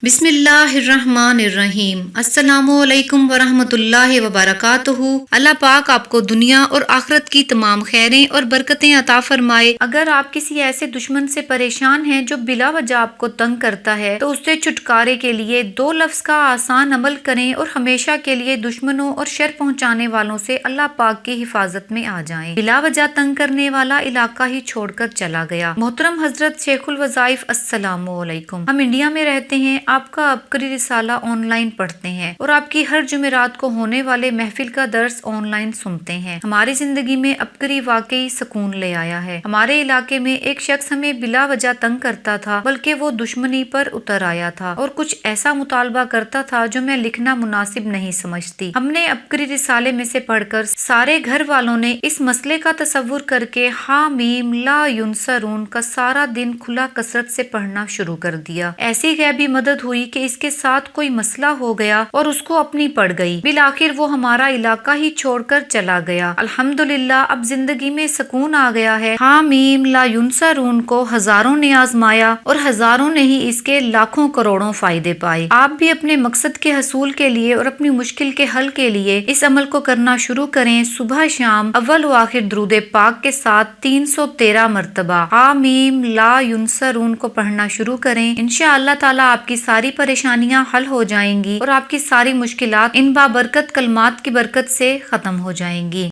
بسم اللہ الرحمن الرحیم۔ السلام علیکم ورحمۃ اللہ وبرکاتہ۔ اللہ پاک آپ کو دنیا اور آخرت کی تمام خیریں اور برکتیں عطا فرمائے۔ اگر آپ کسی ایسے دشمن سے پریشان ہیں جو بلا وجہ آپ کو تنگ کرتا ہے تو اس سے چھٹکارے کے لیے 2 لفظ کا آسان عمل کریں اور ہمیشہ کے لیے دشمنوں اور شر پہنچانے والوں سے اللہ پاک کی حفاظت میں آ جائیں۔ بلا وجہ تنگ کرنے والا علاقہ ہی چھوڑ کر چلا گیا۔ محترم حضرت شیخ الوظائف، السلام علیکم۔ ہم انڈیا میں رہتے ہیں، آپ کا عبقری رسالہ آن لائن پڑھتے ہیں اور آپ کی ہر جمعرات کو ہونے والے محفل کا درس آن لائن سنتے ہیں۔ ہماری زندگی میں عبقری واقعی سکون لے آیا ہے۔ ہمارے علاقے میں ایک شخص ہمیں بلا وجہ تنگ کرتا تھا، بلکہ وہ دشمنی پر اتر آیا تھا اور کچھ ایسا مطالبہ کرتا تھا جو میں لکھنا مناسب نہیں سمجھتی۔ ہم نے عبقری رسالے میں سے پڑھ کر سارے گھر والوں نے اس مسئلے کا تصور کر کے حامیم لا ینصرون کا سارا دن کھلا کثرت سے پڑھنا شروع کر دیا۔ ایسی غیبی مدد ہوئی کہ اس کے ساتھ کوئی مسئلہ ہو گیا اور اس کو اپنی پڑ گئی۔ بالآخر وہ ہمارا علاقہ ہی چھوڑ کر چلا گیا۔ الحمدللہ اب زندگی میں سکون آ گیا ہے۔ حامیم لا ینصرون کو ہزاروں نے آزمایا اور ہزاروں نے ہی اس کے لاکھوں کروڑوں فائدے پائے۔ آپ بھی اپنے مقصد کے حصول کے لیے اور اپنی مشکل کے حل کے لیے اس عمل کو کرنا شروع کریں۔ صبح شام اول و آخر درود پاک کے ساتھ 313 مرتبہ حامیم لا ینصرون کو پڑھنا شروع کریں۔ انشاءاللہ تعالی آپ کی ساری پریشانیاں حل ہو جائیں گی اور آپ کی ساری مشکلات ان بابرکت کلمات کی برکت سے ختم ہو جائیں گی۔